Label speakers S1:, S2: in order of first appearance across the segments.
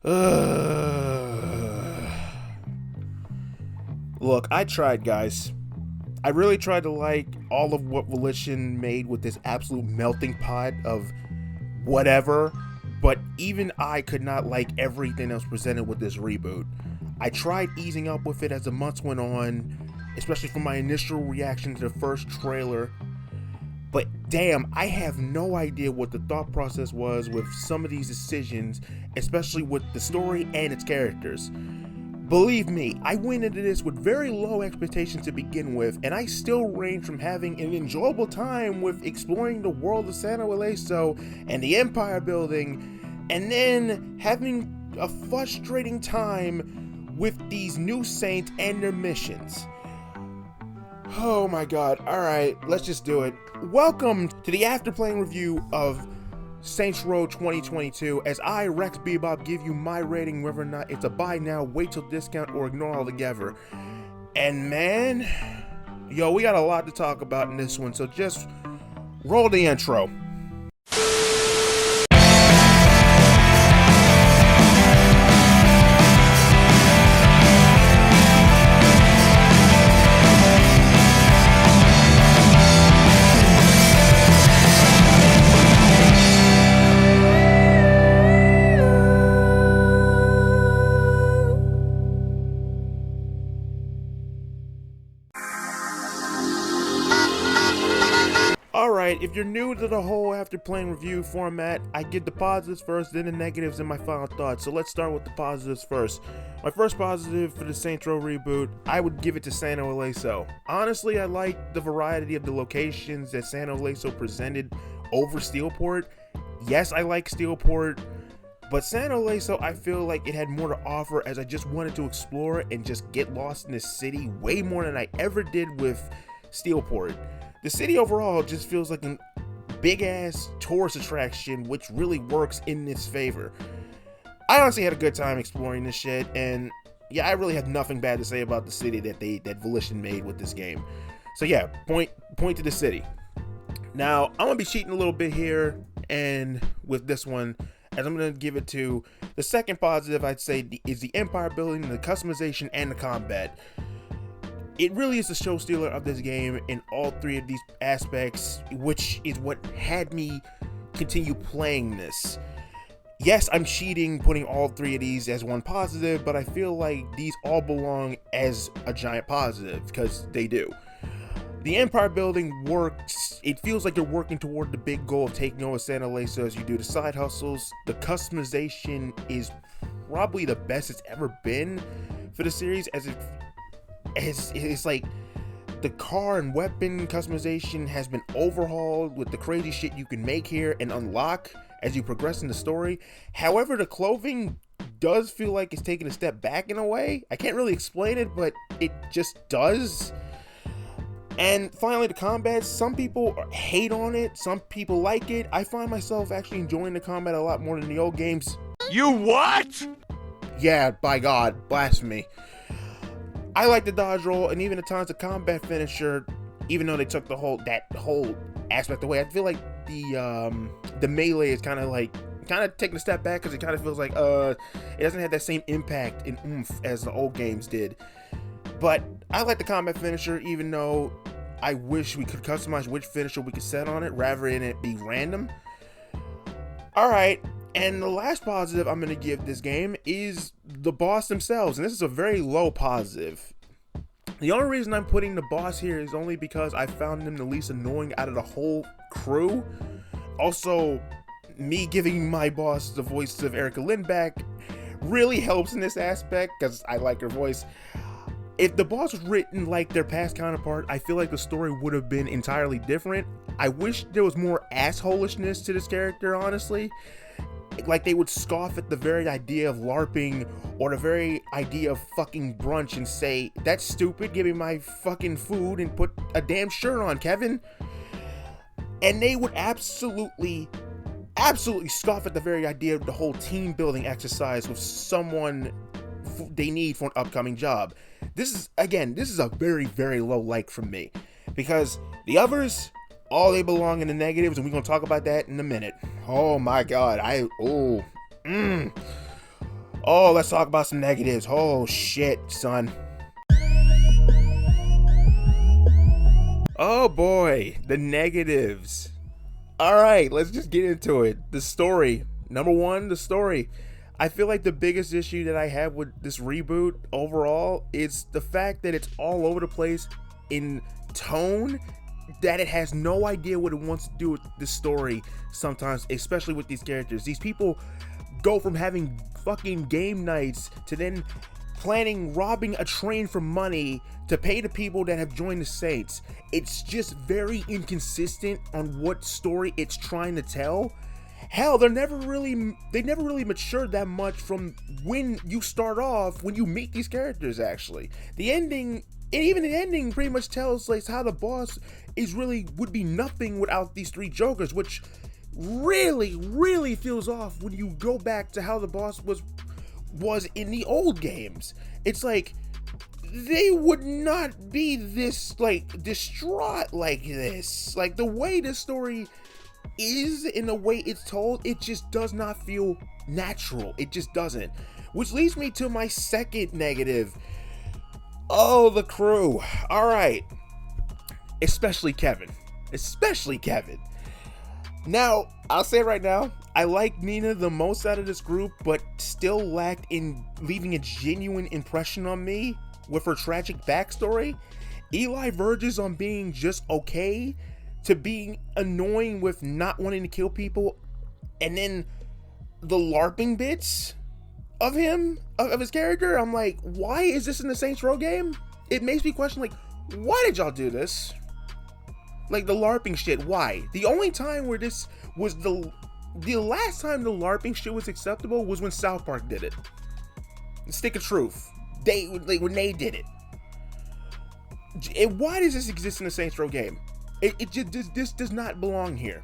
S1: Look, I tried, guys. I really tried to like all of what Volition made with this absolute melting pot of whatever, but even I could not like everything that was presented with this reboot. I tried easing up with it as the months went on, especially from my initial reaction to the first trailer. But damn, I have no idea what the thought process was with some of these decisions, especially with the story and its characters. Believe me, I went into this with very low expectations to begin with, and I still range from having an enjoyable time with exploring the world of San Francisco and the empire building, and then having a frustrating time with these new saints and their missions. Oh my god, alright, let's just do it. Welcome to the after playing review of Saints Row 2022, as I, RexBebop, give you my rating whether or not it's a buy now, wait till discount, or ignore altogether. And man, yo, we got a lot to talk about in this one, so just roll the intro. Alright, if you're new to the whole after playing review format, I give the positives first, then the negatives, and my final thoughts. So let's start with the positives first. My first positive for the Saints Row reboot, I would give it to San Francisco. Honestly, I like the variety of the locations that San Francisco presented over Steelport. Yes, I like Steelport, but San Francisco, I feel like it had more to offer, as I just wanted to explore and just get lost in this city way more than I ever did with Steelport. The city overall just feels like a big ass tourist attraction, which really works in its favor. I honestly had a good time exploring this shit, and yeah, I really have nothing bad to say about the city that Volition made with this game. So yeah, point to the city. Now, I'm gonna be cheating a little bit here, and with this one, as I'm gonna give it to the second positive, I'd say is the empire building, the customization, and the combat. It really is the show stealer of this game in all three of these aspects, which is what had me continue playing this. Yes, I'm cheating putting all three of these as one positive, but I feel like these all belong as a giant positive, because they do. The empire building works. It feels like you're working toward the big goal of taking over San Francisco as you do the side hustles. The customization is probably the best it's ever been for the series, as it's like the car and weapon customization has been overhauled with the crazy shit you can make here and unlock as you progress in the story. However, the clothing does feel like it's taking a step back in a way. I can't really explain it, but it just does. And finally, the combat. Some people hate on it, some people like it. I find myself actually enjoying the combat a lot more than the old games.
S2: You what?
S1: Yeah, by God, blasphemy. I like the dodge roll, and even at times the combat finisher, even though they took that whole aspect away, I feel like the melee is kind of taking a step back, because it kind of feels like it doesn't have that same impact and oomph as the old games did. But I like the combat finisher, even though I wish we could customize which finisher we could set on it rather than it be random. Alright, and the last positive I'm going to give this game is the boss themselves, and this is a very low positive. The only reason I'm putting the boss here is only because I found them the least annoying out of the whole crew. Also, me giving my boss the voice of Erica Lindback really helps in this aspect, because I like her voice. If the boss was written like their past counterpart, I feel like the story would have been entirely different. I wish there was more assholishness to this character, honestly. Like they would scoff at the very idea of LARPing or the very idea of fucking brunch and say, "That's stupid, give me my fucking food and put a damn shirt on, Kevin." And they would absolutely scoff at the very idea of the whole team building exercise with someone they need for an upcoming job. This is a very, very low like from me, because the others, they belong in the negatives, and we're gonna talk about that in a minute. Oh my god, Oh, let's talk about some negatives. Oh shit, son. Oh boy, the negatives. Alright, let's just get into it. The story. Number one, the story. I feel like the biggest issue that I have with this reboot overall is the fact that it's all over the place in tone, that it has no idea what it wants to do with the story sometimes, especially with these characters. These people go from having fucking game nights to then planning robbing a train for money to pay the people that have joined the Saints. It's just very inconsistent on what story it's trying to tell. Hell, they never really matured that much from when you start off, when you meet these characters. Actually, the ending, and even the ending, pretty much tells like how the boss would be nothing without these three Jokers, which really feels off when you go back to how the boss was in the old games. It's like they would not be this like distraught like this. Like the way this story is and the way it's told, it just does not feel natural. It just doesn't. Which leads me to my second negative. Oh, the crew. All right. Especially Kevin. Now, I'll say it right now, I like Nina the most out of this group, but still lacked in leaving a genuine impression on me with her tragic backstory. Eli verges on being just okay to being annoying with not wanting to kill people, and then the LARPing bits of him, of his character, I'm like, why is this in the Saints Row game? It makes me question, like, why did y'all do this? Like the LARPing shit, why? The only time where this was the last time the LARPing shit was acceptable was when South Park did it. Stick of Truth. When they did it. Why does this exist in the Saints Row game? This does not belong here.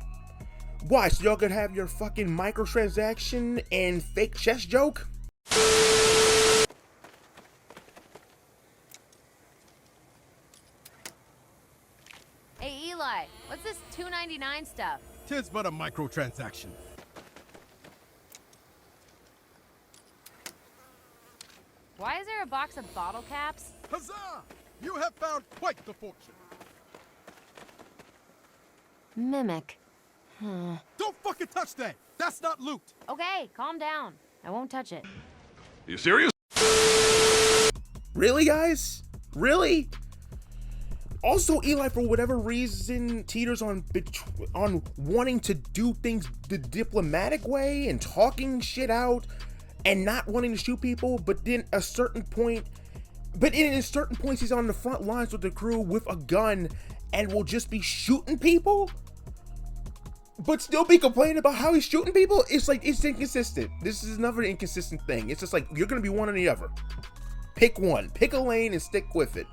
S1: Why? So y'all could have your fucking microtransaction and fake chess joke?
S2: Hey Eli, what's this $2.99 stuff?
S3: Tis but a microtransaction.
S2: Why is there a box of bottle caps?
S3: Huzzah! You have found quite the fortune.
S2: Mimic.
S3: Don't fucking touch that! That's not loot!
S2: Okay, calm down. I won't touch it.
S4: You serious?
S1: Really, guys? Really? Also, Eli, for whatever reason, teeters on wanting to do things the diplomatic way and talking shit out and not wanting to shoot people, but then in certain points he's on the front lines with the crew with a gun and will just be shooting people, but still be complaining about how he's shooting people. It's like, it's inconsistent. This is another inconsistent thing. It's just like, you're gonna be one or the other. Pick one. Pick a lane and stick with it.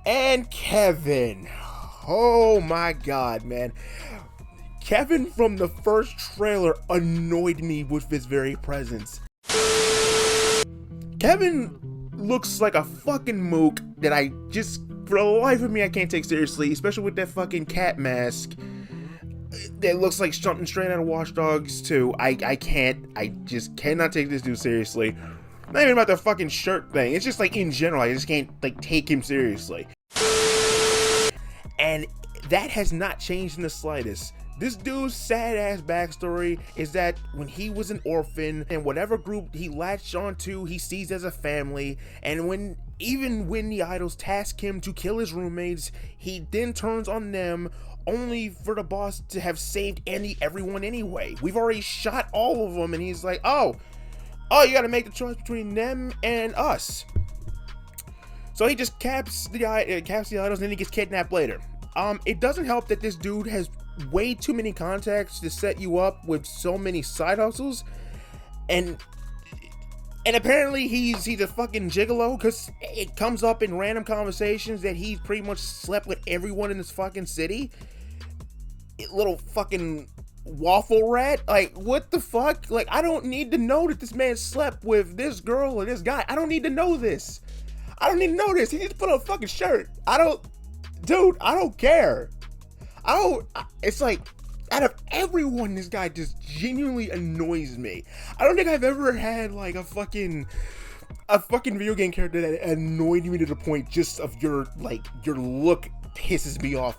S1: And Kevin. Oh my god, man. Kevin from the first trailer annoyed me with his very presence. Kevin looks like a fucking mook that I just, for the life of me, I can't take seriously, especially with that fucking cat mask that looks like something straight out of Watch Dogs 2. I just cannot take this dude seriously. Not even about the fucking shirt thing. It's just like in general, I just can't like take him seriously. And that has not changed in the slightest. This dude's sad ass backstory is that when he was an orphan and whatever group he latched onto, he sees as a family, and even when the idols task him to kill his roommates, he then turns on them only for the boss to have saved everyone anyway. We've already shot all of them, and he's like, oh, you gotta make the choice between them and us. So he just caps the idols, and then he gets kidnapped later. It doesn't help that this dude has way too many contacts to set you up with so many side hustles, and apparently he's a fucking gigolo, because it comes up in random conversations that he's pretty much slept with everyone in this fucking city. Little fucking waffle rat. Like, what the fuck? Like, I don't need to know that this man slept with this girl or this guy. I don't need to know this. He needs to put on a fucking shirt. I don't care. It's like, out of everyone, this guy just genuinely annoys me. I don't think I've ever had like a fucking video game character that annoyed me to the point just of your look pisses me off.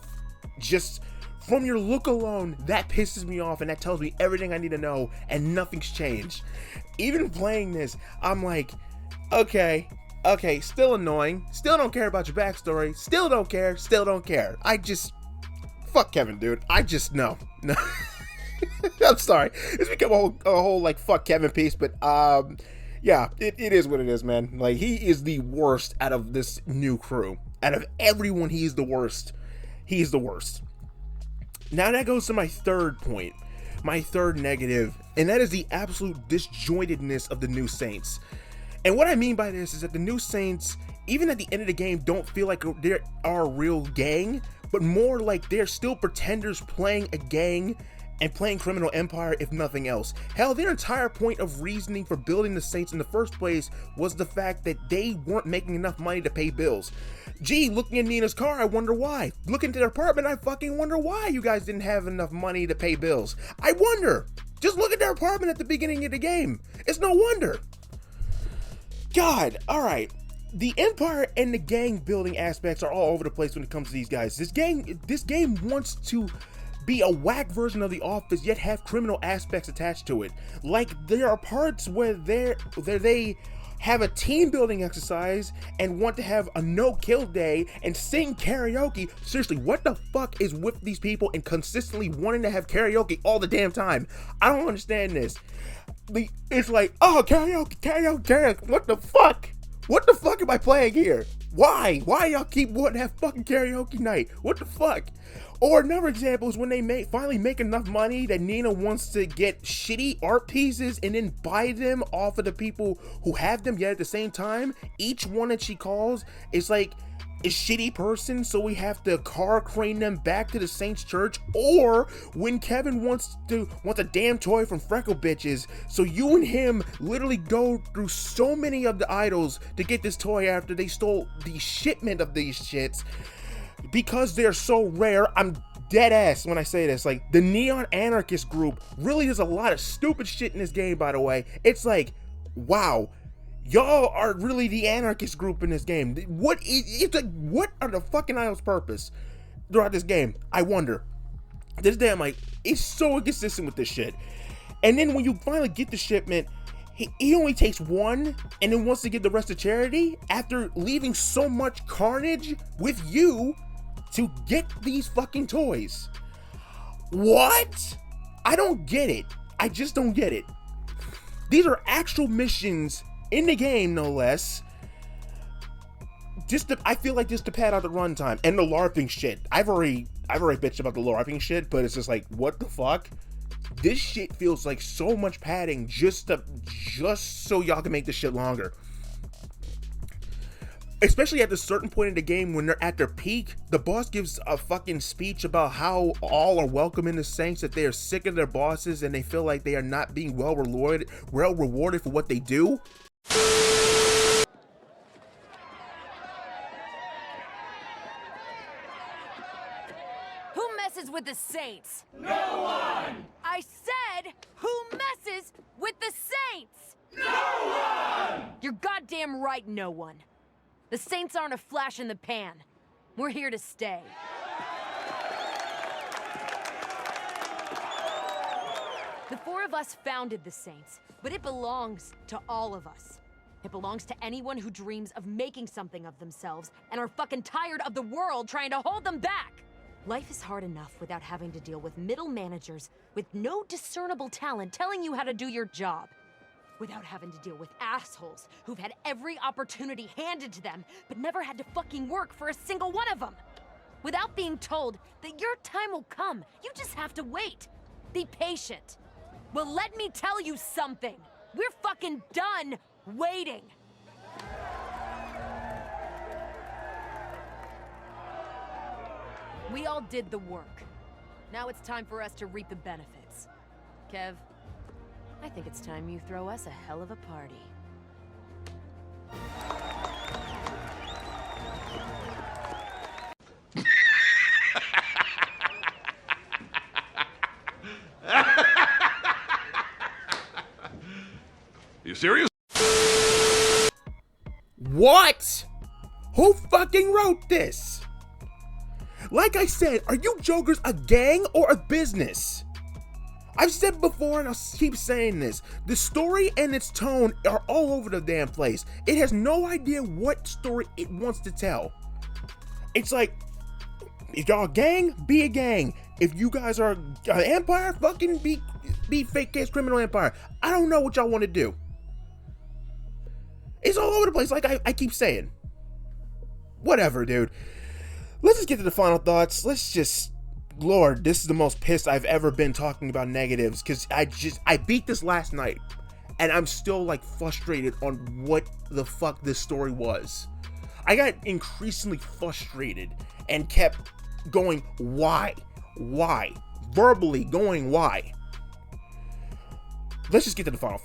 S1: Just from your look alone, that pisses me off, and that tells me everything I need to know, and nothing's changed. Even playing this, I'm like, okay, still annoying, still don't care about your backstory, still don't care. Fuck Kevin, dude. No. I'm sorry. It's become a whole like fuck Kevin piece, but yeah, it is what it is, man. Like, he is the worst out of this new crew. Out of everyone, he is the worst. He's the worst. Now that goes to my third point, my third negative, and that is the absolute disjointedness of the new Saints. And what I mean by this is that the new Saints, even at the end of the game, don't feel like they are a real gang, but more like they're still pretenders playing a gang and playing Criminal Empire, if nothing else. Hell, their entire point of reasoning for building the Saints in the first place was the fact that they weren't making enough money to pay bills. Gee, looking at Nina's car, I wonder why. Looking at their apartment, I fucking wonder why you guys didn't have enough money to pay bills. I wonder. Just look at their apartment at the beginning of the game. It's no wonder. God, alright. The Empire and the gang building aspects are all over the place when it comes to these guys. This game wants to be a whack version of The Office, yet have criminal aspects attached to it. Like, there are parts where they have a team building exercise and want to have a no-kill day and sing karaoke. Seriously, what the fuck is with these people and consistently wanting to have karaoke all the damn time? I don't understand this. It's like, oh, karaoke. What the fuck? What the fuck am I playing here? Why? Why y'all keep wanting to have fucking karaoke night? What the fuck? Or another example is when they finally make enough money that Nina wants to get shitty art pieces and then buy them off of the people who have them, yet at the same time, each one that she calls is like a shitty person, so we have to car crane them back to the Saints Church. Or when Kevin wants a damn toy from Freckle Bitches, so you and him literally go through so many of the idols to get this toy after they stole the shipment of these shits. Because they're so rare, I'm dead ass when I say this. Like, the Neon Anarchist group really does a lot of stupid shit in this game, by the way. It's like, wow, y'all are really the anarchist group in this game. What are the fucking idols' purpose throughout this game? I wonder. This damn, like, it's so inconsistent with this shit. And then when you finally get the shipment, he only takes one and then wants to give the rest to charity after leaving so much carnage with you to get these fucking toys. What? I don't get it. I just don't get it. These are actual missions in the game, no less. I feel like just to pad out the runtime and the LARPing shit. I've already bitched about the LARPing shit, but it's just like, what the fuck? This shit feels like so much padding just so y'all can make this shit longer. Especially at a certain point in the game when they're at their peak, the boss gives a fucking speech about how all are welcome in the Saints, that they are sick of their bosses and they feel like they are not being well rewarded for what they do.
S2: Who messes with the Saints?
S4: No one!
S2: I said, who messes with the Saints?
S4: No one!
S2: You're goddamn right, no one. The Saints aren't a flash in the pan. We're here to stay. The four of us founded the Saints, but it belongs to all of us. It belongs to anyone who dreams of making something of themselves and are fucking tired of the world trying to hold them back. Life is hard enough without having to deal with middle managers with no discernible talent telling you how to do your job. Without having to deal with assholes who've had every opportunity handed to them, but never had to fucking work for a single one of them. Without being told that your time will come, you just have to wait. Be patient. Well, let me tell you something. We're fucking done waiting. We all did the work. Now it's time for us to reap the benefits. Kev, I think it's time you throw us a hell of a party.
S5: serious?
S1: What? Who fucking wrote this? Like I said, are you jokers a gang or a business? I've said before and I'll keep saying this. The story and its tone are all over the damn place. It has no idea what story it wants to tell. It's like, if y'all a gang, be a gang. If you guys are an empire, fucking be fake case criminal empire. I don't know what y'all want to do. It's all over the place, like I keep saying. Whatever, dude. Let's just get to the final thoughts. Lord, this is the most pissed I've ever been talking about negatives, because I beat this last night, and I'm still like frustrated on what the fuck this story was. I got increasingly frustrated and kept going, why? Verbally going, why? Let's just get to the final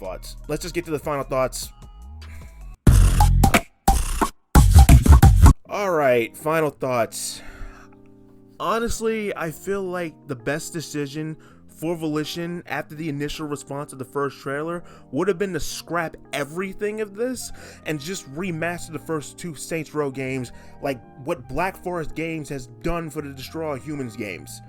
S1: thoughts. Alright, final thoughts. Honestly, I feel like the best decision for Volition after the initial response of the first trailer would have been to scrap everything of this and just remaster the first two Saints Row games like what Black Forest Games has done for the Destroy All Humans games.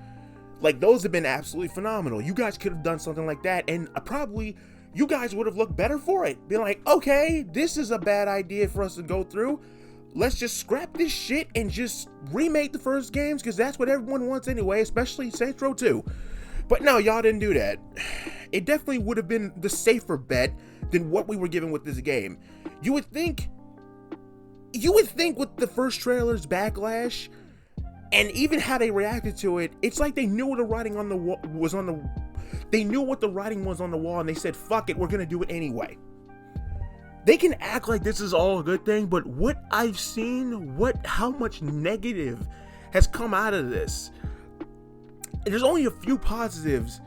S1: Like, those have been absolutely phenomenal. You guys could have done something like that, and probably you guys would have looked better for it. Be like, okay, this is a bad idea for us to go through. Let's just scrap this shit and just remake the first games, because that's what everyone wants anyway, especially Saints Row 2. But no, y'all didn't do that. It definitely would have been the safer bet than what we were given with this game. You would think with the first trailer's backlash, and even how they reacted to it, it's like they knew the writing on the wall they knew what the writing was on the wall, and they said, fuck it, we're gonna do it anyway. They can act like this is all a good thing, but what I've seen, how much negative has come out of this. There's only a few positives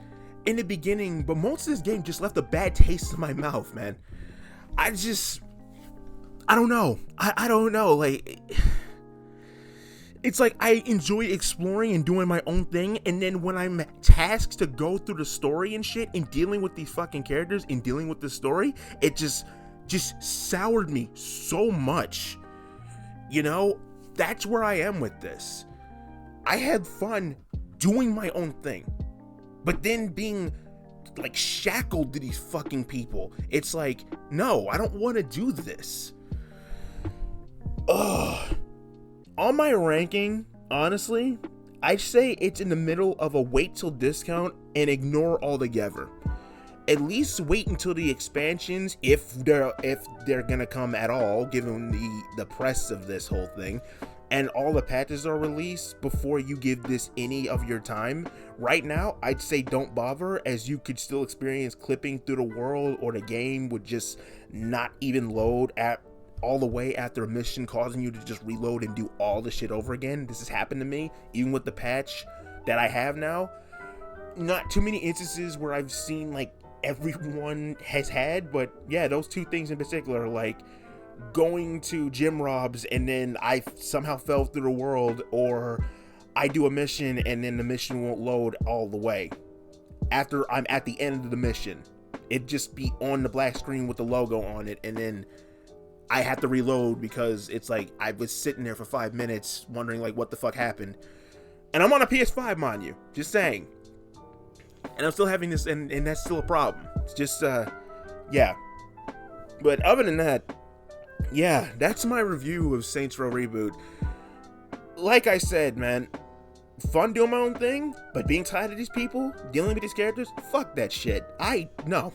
S1: in the beginning, but most of this game just left a bad taste in my mouth, man. I don't know. I don't know. Like, it's like I enjoy exploring and doing my own thing, and then when I'm tasked to go through the story and shit and dealing with these fucking characters and dealing with the story, it just soured me so much. You know, that's where I am with this. I had fun doing my own thing, but then being like shackled to these fucking people, it's like, no, I don't want to do this. Ugh. On my ranking, honestly, I'd say it's in the middle of a wait till discount and ignore altogether. At least wait until the expansions, if they're gonna come at all, given the press of this whole thing, and all the patches are released before you give this any of your time. Right now, I'd say don't bother, as you could still experience clipping through the world, or the game would just not even load at all the way after a mission, causing you to just reload and do all the shit over again. This has happened to me, even with the patch that I have now. Not too many instances where I've seen like everyone has had, but yeah, those two things in particular, like going to gym robs and then I somehow fell through the world, or I do a mission and then the mission won't load all the way after I'm at the end of the mission. It just be on the black screen with the logo on it, and then I have to reload because it's like I was sitting there for 5 minutes wondering like what the fuck happened. And I'm on a PS5, mind you, just saying. And I'm still having this, and that's still a problem. It's just, yeah. But other than that, yeah, that's my review of Saints Row Reboot. Like I said, man, fun doing my own thing, but being tired of these people, dealing with these characters, fuck that shit. No.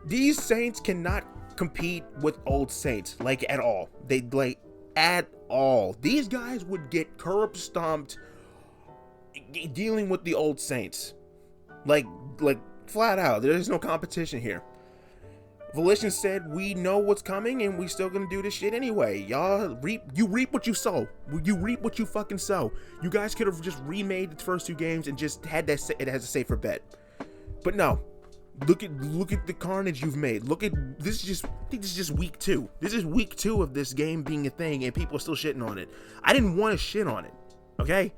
S1: These Saints cannot compete with old Saints, like, at all. At all. These guys would get curb stomped dealing with the old Saints. Like flat out. There's no competition here. Volition said, we know what's coming and we still gonna do this shit anyway. Y'all you reap what you sow. You reap what you fucking sow. You guys could have just remade the first two games and just had that it as a safer bet. But no. Look at the carnage you've made. I think this is just week 2. This is week 2 of this game being a thing and people are still shitting on it. I didn't want to shit on it. Okay?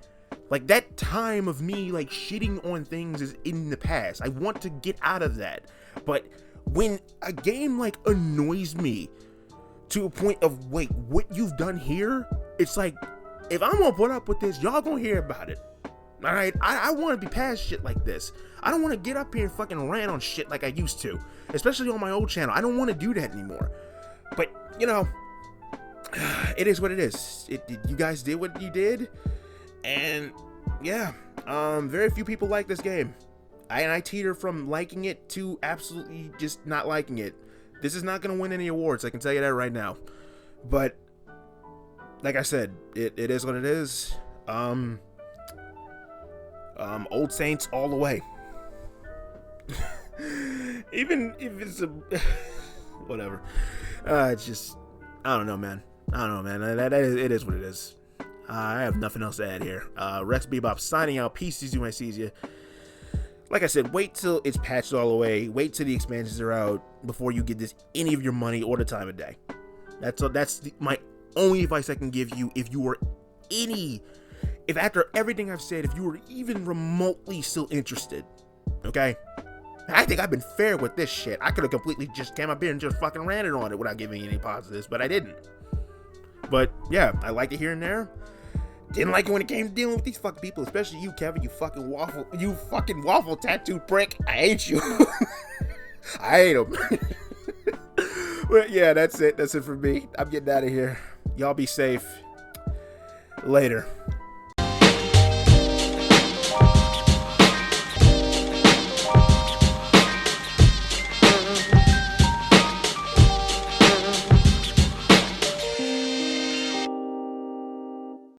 S1: Like, that time of me like shitting on things is in the past. I want to get out of that. But when a game like annoys me to a point of, wait, what you've done here? It's like, if I'm gonna put up with this, y'all gonna hear about it. All right, I want to be past shit like this. I don't want to get up here and fucking rant on shit like I used to, especially on my old channel. I don't want to do that anymore. But you know, it is what it is. You guys did what you did, and yeah, very few people like this game. I teeter from liking it to absolutely just not liking it. This is not gonna win any awards, I can tell you that right now. But like I said, it is what it is. Old Saints all the way. Even if it's a whatever. It's just, I don't know, man. It is what it is. I have nothing else to add here. RexBebop signing out. Peace to you, my sees you. Like I said, wait till it's patched all the way. Wait till the expansions are out before you give this any of your money or the time of day. That's my only advice I can give you. If after everything I've said, if you were even remotely still interested, okay? I think I've been fair with this shit. I could have completely just came up here and just fucking ranted on it without giving any positives, but I didn't. But yeah, I liked it here and there. Didn't like it when it came to dealing with these fucking people, especially you, Kevin, you fucking waffle tattooed prick. I hate you. I hate him. But yeah, that's it. That's it for me. I'm getting out of here. Y'all be safe. Later.